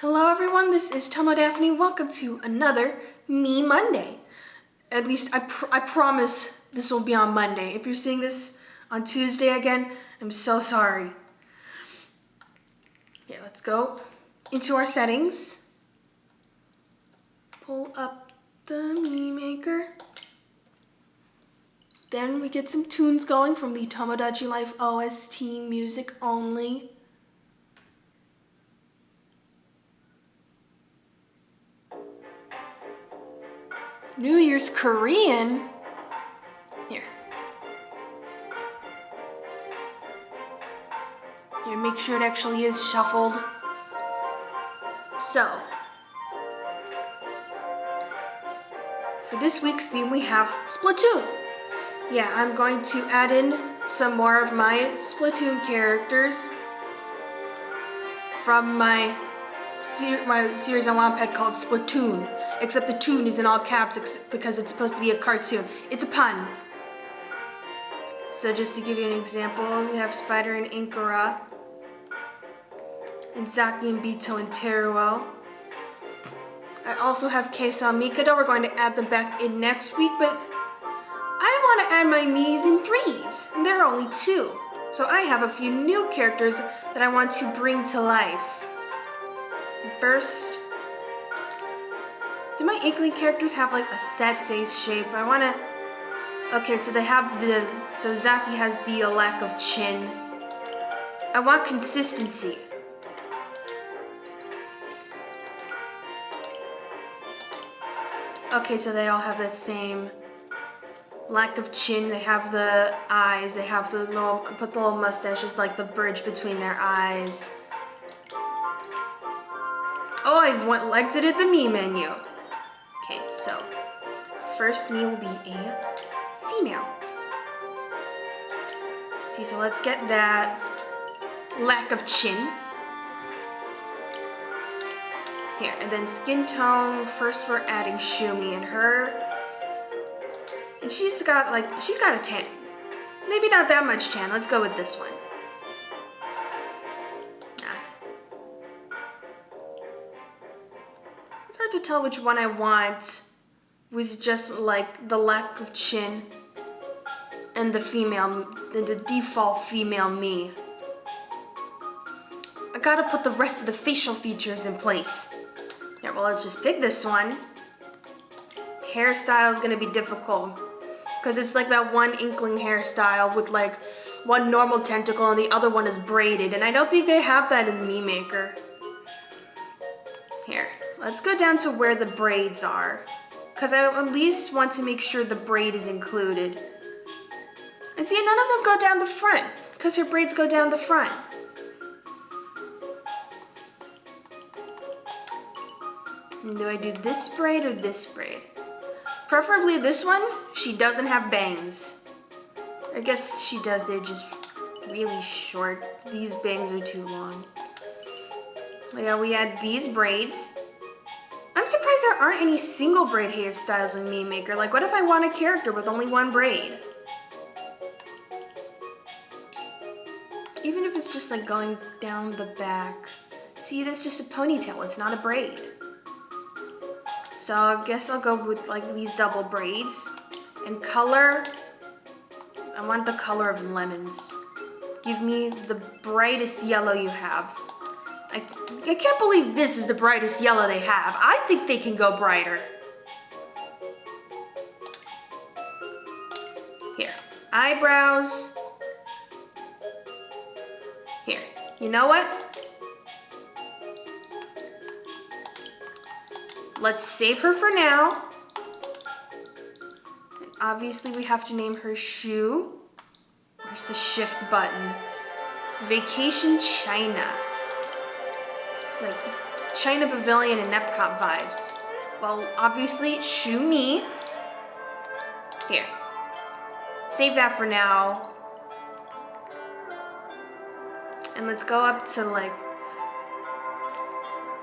Hello everyone, this is Tomodaphne. Welcome to another Mii Monday. At least I promise this will be on Monday. If you're seeing this on Tuesday again, I'm so sorry. Okay, let's go into our settings. Pull up the Mii Maker. Then we get some tunes going from the Tomodachi Life OST music only. New Year's Korean? Here, make sure it actually is shuffled. So, for this week's theme we have Splatoon. Yeah, I'm going to add in some more of my Splatoon characters from my series on Wattpad called Splatoon. Except the tune is in all caps because it's supposed to be a cartoon. It's a pun. So just to give you an example, we have Spider and Inkara, and Zaki and Bito and Teruo. I also have Keisa and Mikado. We're going to add them back in next week, but I want to add my Miis in threes, and there are only two. So I have a few new characters that I want to bring to life. First, do my Inkling characters have like a set face shape? Okay, so so Zaki has the lack of chin. I want consistency. Okay, so they all have that same lack of chin. They have the eyes, they have put the little mustaches like the bridge between their eyes. Oh, I exited the Mii menu. Okay, so first Mii will be a female. See, so let's get that lack of chin. Here, and then skin tone. First we're adding Shumi and her. And she's got a tan. Maybe not that much tan. Let's go with this one. It's hard to tell which one I want with just like the lack of chin and the default female Mii. I gotta put the rest of the facial features in place. Yeah, well, let's just pick this one. Hairstyle is gonna be difficult because it's like that one Inkling hairstyle with like one normal tentacle and the other one is braided, and I don't think they have that in the Mii Maker. Here, let's go down to where the braids are, because I at least want to make sure the braid is included. And see, none of them go down the front, because her braids go down the front. And do I do this braid or this braid? Preferably this one. She doesn't have bangs. I guess she does, they're just really short. These bangs are too long. Yeah, we add these braids. I'm surprised there aren't any single braid hairstyles in Mii Maker. Like, what if I want a character with only one braid? Even if it's just like going down the back. See, that's just a ponytail, it's not a braid. So I guess I'll go with like these double braids. And color, I want the color of lemons. Give me the brightest yellow you have. I can't believe this is the brightest yellow they have. I think they can go brighter. Here, eyebrows. Here, you know what? Let's save her for now. And obviously we have to name her Shu. Where's the shift button? Vacation China. It's like China Pavilion and Epcot vibes. Well, obviously, Shumi. Here. Save that for now. And let's go up to like...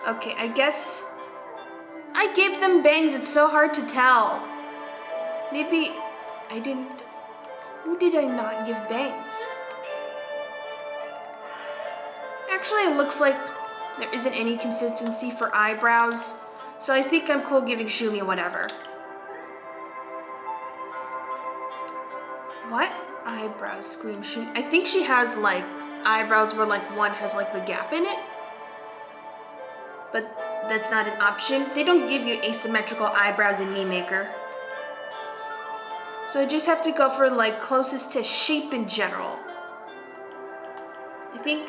Okay, I guess... I gave them bangs, it's so hard to tell. Maybe I didn't... Who did I not give bangs? Actually, it looks like There isn't any consistency for eyebrows, so I think I'm cool giving Shumi whatever. What? Eyebrows, Scream Shumi. I think she has like eyebrows where like one has like the gap in it. But that's not an option. They don't give you asymmetrical eyebrows in Mii Maker. So I just have to go for like closest to shape in general. I think,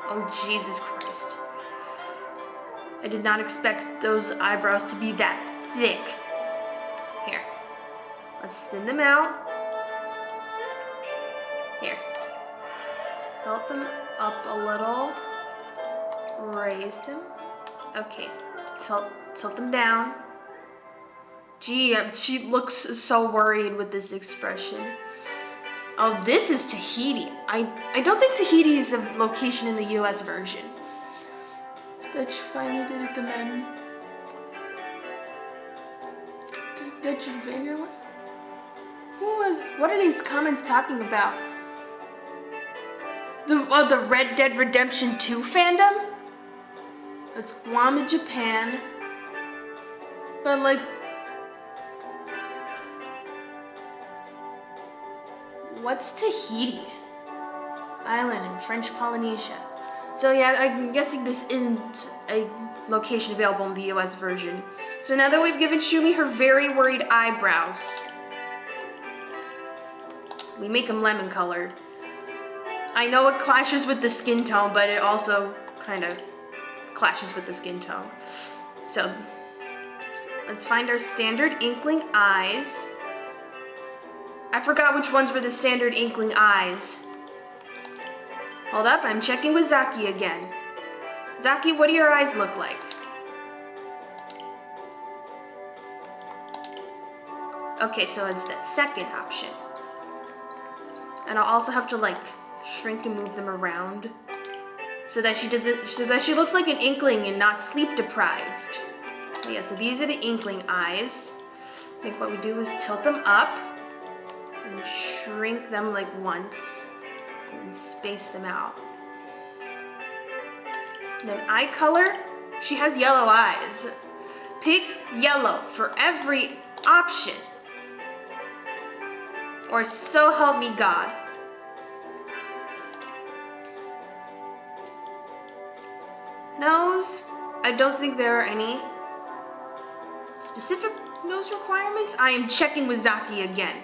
oh Jesus Christ. I did not expect those eyebrows to be that thick. Here, let's thin them out. Here, tilt them up a little, raise them. Okay, tilt them down. Gee, she looks so worried with this expression. Oh, this is Tahiti. I don't think Tahiti is a location in the US version. Dutch finally did it, the men. Dutch finger? What are these comments talking about? The Red Dead Redemption 2 fandom? It's Guam in Japan. But like, what's Tahiti? Island in French Polynesia. So yeah, I'm guessing this isn't a location available in the US version. So now that we've given Shumi her very worried eyebrows, we make them lemon colored. I know it clashes with the skin tone, but it also kind of clashes with the skin tone. So let's find our standard inkling eyes. I forgot which ones were the standard inkling eyes. Hold up, I'm checking with Zaki again. Zaki, what do your eyes look like? Okay, so it's that second option. And I'll also have to like shrink and move them around so that she looks like an inkling and not sleep deprived. But yeah, so these are the inkling eyes. I think what we do is tilt them up and shrink them like once and space them out. Then eye color, she has yellow eyes. Pick yellow for every option. Or so help me God. Nose, I don't think there are any specific nose requirements. I am checking with Zaki again.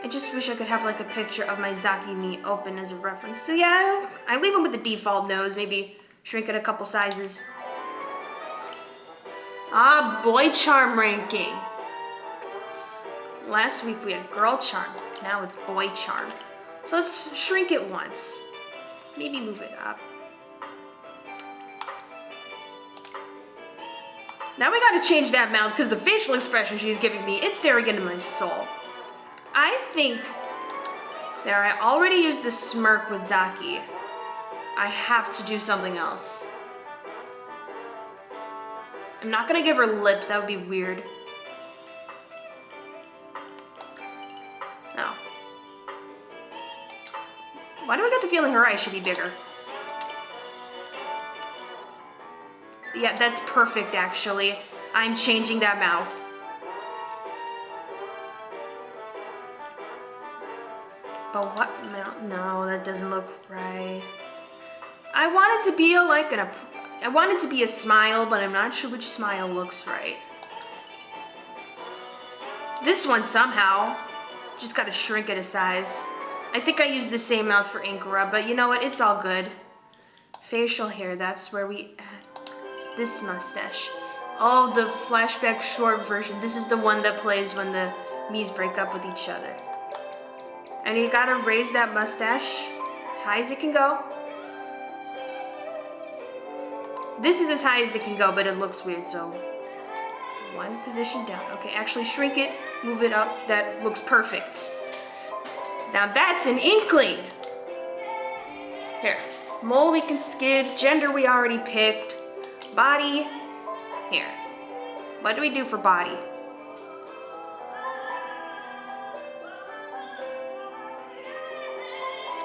I just wish I could have like a picture of my Zaki Mii open as a reference. So yeah, I leave him with the default nose, maybe shrink it a couple sizes. Ah, boy charm ranking. Last week we had girl charm, now it's boy charm. So let's shrink it once, maybe move it up. Now we gotta change that mouth because the facial expression she's giving me, it's staring into my soul. I think there, I already used the smirk with Zaki. I have to do something else. I'm not gonna give her lips, that would be weird. No. Why do I get the feeling her eyes should be bigger? Yeah, that's perfect actually. I'm changing that mouth. But what mouth? No, that doesn't look right. I want it to be I want it to be a smile, but I'm not sure which smile looks right. This one somehow. Just gotta shrink it a size. I think I used the same mouth for Inkura, but you know what? It's all good. Facial hair, that's where we add this mustache. Oh, the flashback short version. This is the one that plays when the Miis break up with each other. And you gotta raise that mustache as high as it can go. This is as high as it can go, but it looks weird, so one position down. Okay, actually shrink it, move it up. That looks perfect. Now that's an inkling. Here, mole we can skip, gender we already picked, body, here. What do we do for body?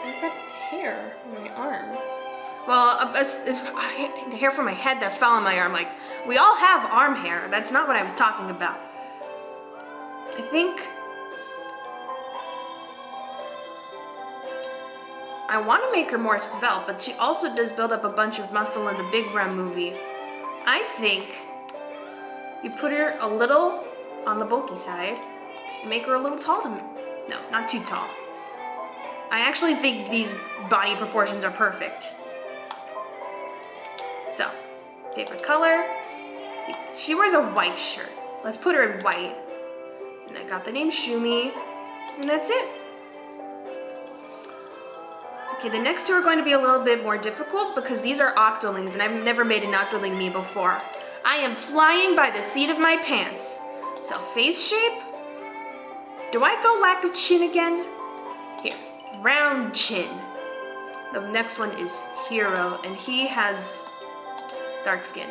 I've got hair on my arm. Well, the hair from my head that fell on my arm, like, we all have arm hair. That's not what I was talking about. I think I want to make her more svelte, but she also does build up a bunch of muscle in the Big Ram movie. I think you put her a little on the bulky side and make her a little tall no, not too tall. I actually think these body proportions are perfect. So, favorite color. She wears a white shirt. Let's put her in white. And I got the name Shumi, and that's it. Okay, the next two are going to be a little bit more difficult because these are Octolings, and I've never made an Octoling Mii before. I am flying by the seat of my pants. So, face shape. Do I go lack of chin again? Here, round chin. The next one is Hero, and he has dark skin.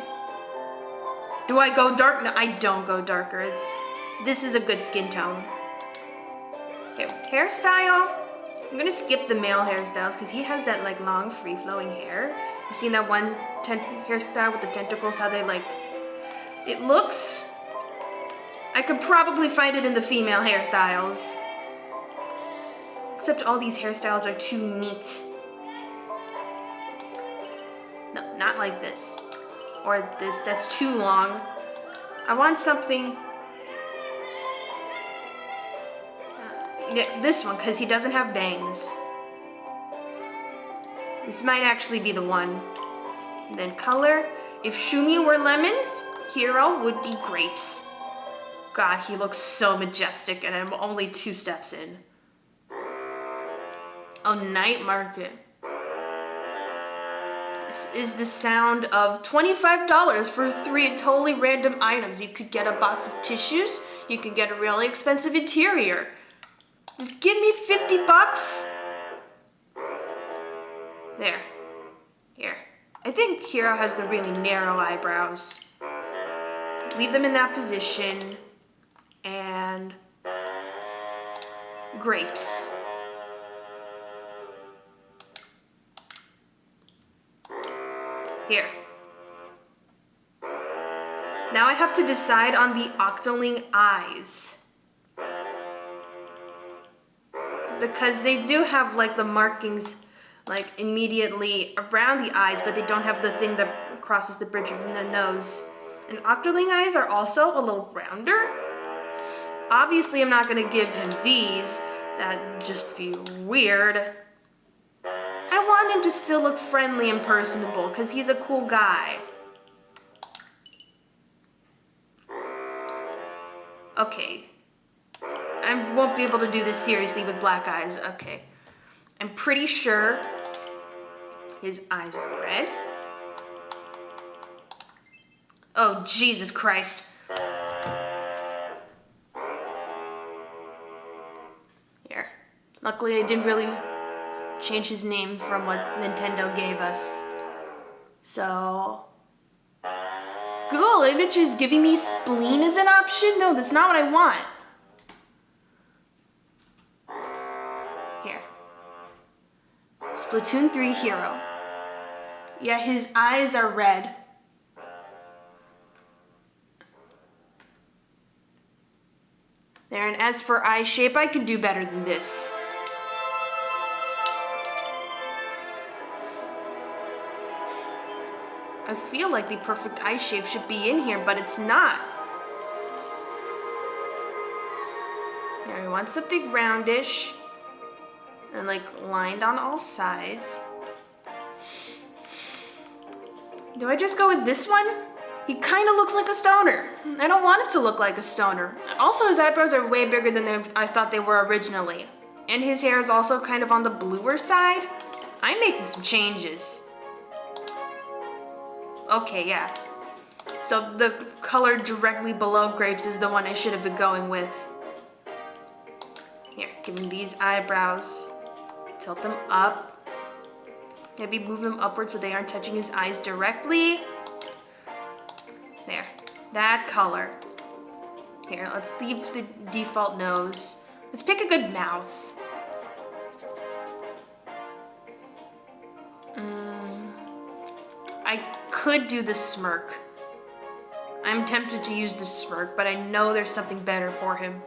Do I go dark? No, I don't go darker. This is a good skin tone. Okay, hairstyle. I'm gonna skip the male hairstyles because he has that like long free-flowing hair. You've seen that one hairstyle with the tentacles, how they like, it looks, I could probably find it in the female hairstyles. Except all these hairstyles are too neat. No, not like this. Or this, that's too long. I want something, yeah, this one, because he doesn't have bangs. This might actually be the one. And then color, if Shumi were lemons, Hero would be grapes. God, he looks so majestic, and I'm only 2 steps in. Oh, night market. This is the sound of $25 for 3 totally random items. You could get a box of tissues. You could get a really expensive interior. Just give me 50 bucks. There. Here. I think Hero has the really narrow eyebrows. Leave them in that position. And grapes. Here. Now I have to decide on the Octoling eyes. Because they do have like the markings like immediately around the eyes, but they don't have the thing that crosses the bridge of the nose. And Octoling eyes are also a little rounder. Obviously I'm not gonna give him these. That'd just be weird. I want him to still look friendly and personable because he's a cool guy. Okay. I won't be able to do this seriously with black eyes. Okay. I'm pretty sure his eyes are red. Oh, Jesus Christ. Here. Luckily, I didn't really change his name from what Nintendo gave us. So, Google Image is giving me spleen as an option? No, that's not what I want. Here. Splatoon 3 Hero. Yeah, his eyes are red. There, and as for eye shape, I could do better than this. I feel like the perfect eye shape should be in here, but it's not. Here, I want something roundish and like lined on all sides. Do I just go with this one? He kind of looks like a stoner. I don't want him to look like a stoner. Also, his eyebrows are way bigger than I thought they were originally. And his hair is also kind of on the bluer side. I'm making some changes. Okay, yeah. So the color directly below grapes is the one I should have been going with. Here, give him these eyebrows. Tilt them up. Maybe move them upward so they aren't touching his eyes directly. There, that color. Here, let's leave the default nose. Let's pick a good mouth. could do the smirk. I'm tempted to use the smirk, but I know there's something better for him.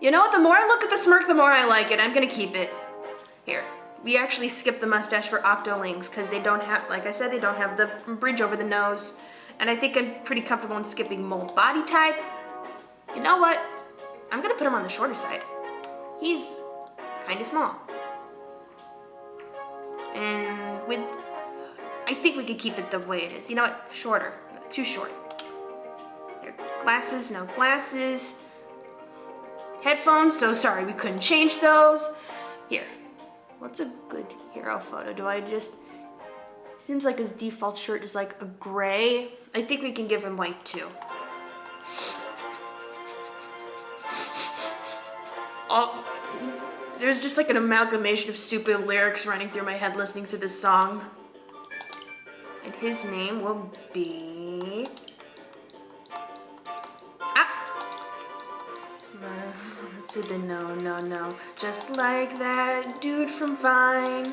You know what, the more I look at the smirk, the more I like it. I'm gonna keep it. Here, we actually skipped the mustache for Octolings because they don't have, like I said, they don't have the bridge over the nose. And I think I'm pretty comfortable in skipping mold body type. You know what? I'm gonna put him on the shorter side. He's kinda small. And with, I think we could keep it the way it is. You know what, shorter, too short. There, glasses, no glasses. Headphones, so sorry we couldn't change those. Here, what's a good hero photo? Do I just, seems like his default shirt is like a gray. I think we can give him white too. Oh, there's just like an amalgamation of stupid lyrics running through my head listening to this song. And his name will be... Let's see the no. Just like that dude from Vine.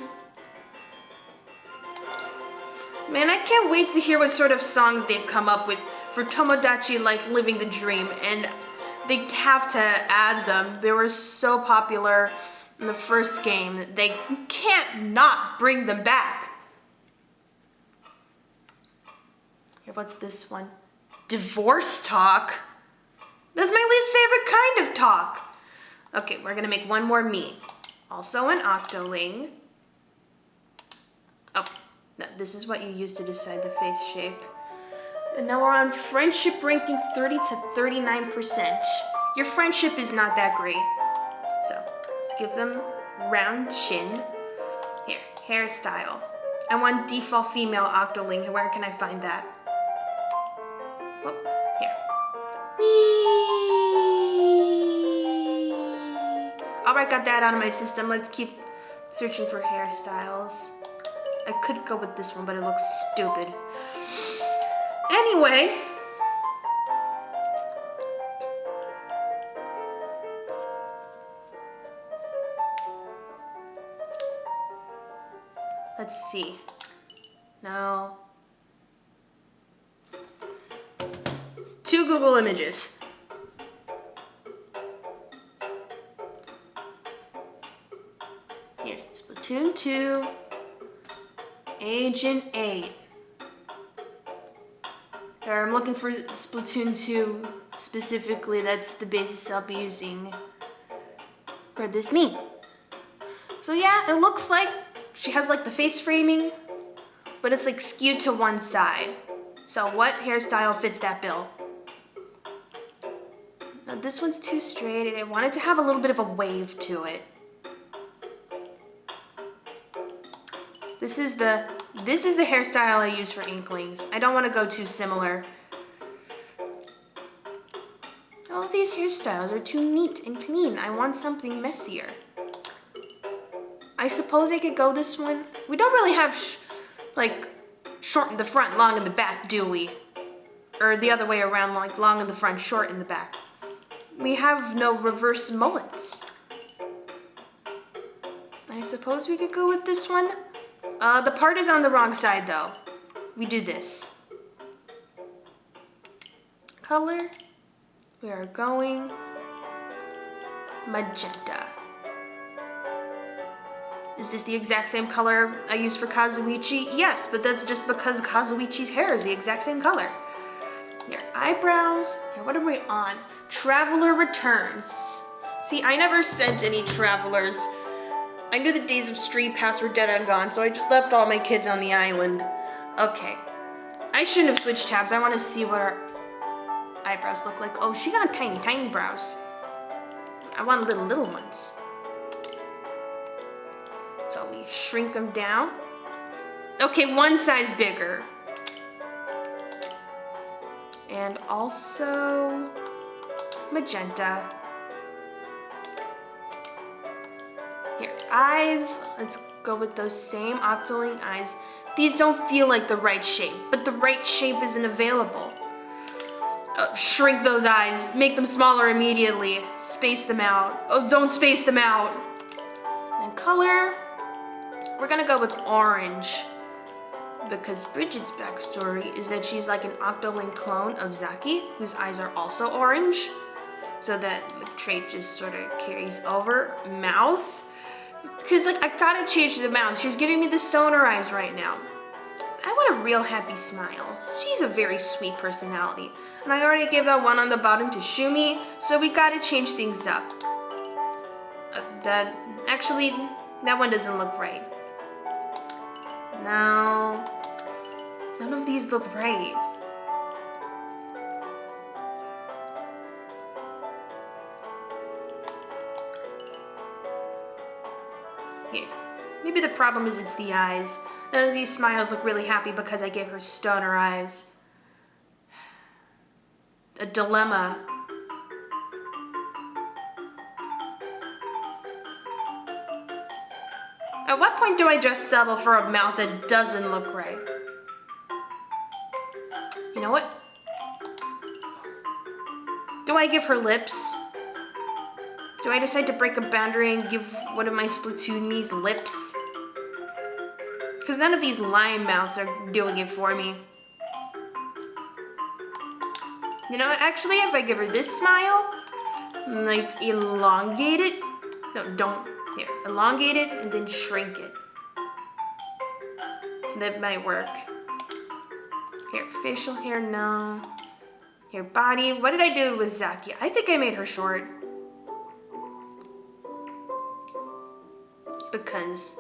Man, I can't wait to hear what sort of songs they've come up with for Tomodachi Life Living the Dream, and they have to add them. They were so popular in the first game, they can't not bring them back. Here, what's this one? Divorce talk? That's my least favorite kind of talk. Okay, we're gonna make one more Mii. Also an Octoling. Oh, no, this is what you use to decide the face shape. And now we're on friendship ranking 30 to 39%. Your friendship is not that great. So, let's give them round chin. Here, hairstyle. I want default female Octoling. Where can I find that? Oh, here. Whee! Alright, got that out of my system. Let's keep searching for hairstyles. I could go with this one, but it looks stupid. Anyway. Let's see. No. 2 Google images. Here, Splatoon 2, Agent 8. There, I'm looking for Splatoon 2 specifically. That's the basis I'll be using for this Mii. So yeah, it looks like she has like the face framing, but it's like skewed to one side. So what hairstyle fits that bill? Now this one's too straight, and I wanted to have a little bit of a wave to it. This is the hairstyle I use for Inklings. I don't want to go too similar. All of these hairstyles are too neat and clean. I want something messier. I suppose I could go this one. We don't really have like short in the front, long in the back, do we? Or the other way around, like long in the front, short in the back. We have no reverse mullets. I suppose we could go with this one. The part is on the wrong side though. We do this. Color, we are going magenta. Is this the exact same color I used for Kazuichi? Yes, but that's just because Kazuichi's hair is the exact same color. Your eyebrows, here, what are we on? Traveler Returns. See, I never sent any travelers. I knew the days of Street Pass were dead and gone, so I just left all my kids on the island. Okay. I shouldn't have switched tabs. I want to see what our eyebrows look like. Oh, she got tiny, tiny brows. I want little ones. So we shrink them down. Okay, one size bigger. And also magenta. Here, eyes. Let's go with those same Octoling eyes. These don't feel like the right shape, but the right shape isn't available. Shrink those eyes, make them smaller immediately. Space them out. Oh, don't space them out. And color, we're gonna go with orange. Because Bridget's backstory is that she's like an Octoling clone of Zaki, whose eyes are also orange. So that the trait just sort of carries over. Mouth, because like I gotta change the mouth. She's giving me the stoner eyes right now. I want a real happy smile. She's a very sweet personality. And I already gave that one on the bottom to Shumi, so we gotta change things up. That one doesn't look right. No, none of these look right. Here, maybe the problem is it's the eyes. None of these smiles look really happy because I gave her stoner eyes. A dilemma. At what point do I just settle for a mouth that doesn't look right? You know what? Do I give her lips? Do I decide to break a boundary and give one of my Splatoon Mii's lips? Because none of these lion mouths are doing it for me. You know what? Actually, if I give her this smile, like elongate it. No, don't. Here, elongate it and then shrink it. That might work. Here, facial hair, no. Here, body. What did I do with Zaki? I think I made her short. Because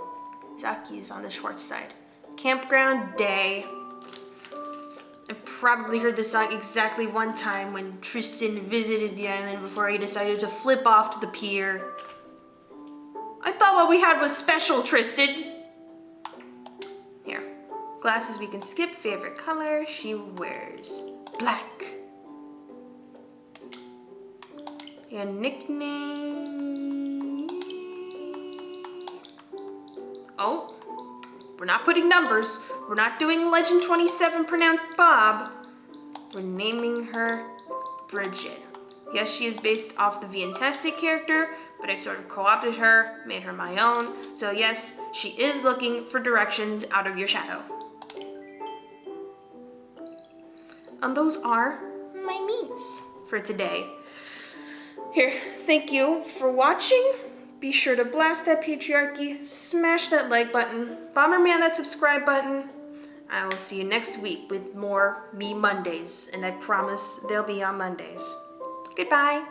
Zaki is on the short side. Campground day. I've probably heard this song exactly one time when Tristan visited the island before he decided to flip off to the pier. I thought what we had was special, Tristan. Here, glasses we can skip. Favorite color, she wears black. And nickname. Oh, we're not putting numbers. We're not doing Legend 27 pronounced Bob. We're naming her Bridget. Yes, she is based off the Fantastic character, but I sort of co-opted her, made her my own. So yes, she is looking for directions out of your shadow. And those are my Miis for today. Here, thank you for watching. Be sure to blast that patriarchy, smash that like button, Bomberman that subscribe button. I will see you next week with more Mii Mondays, and I promise they'll be on Mondays. Goodbye.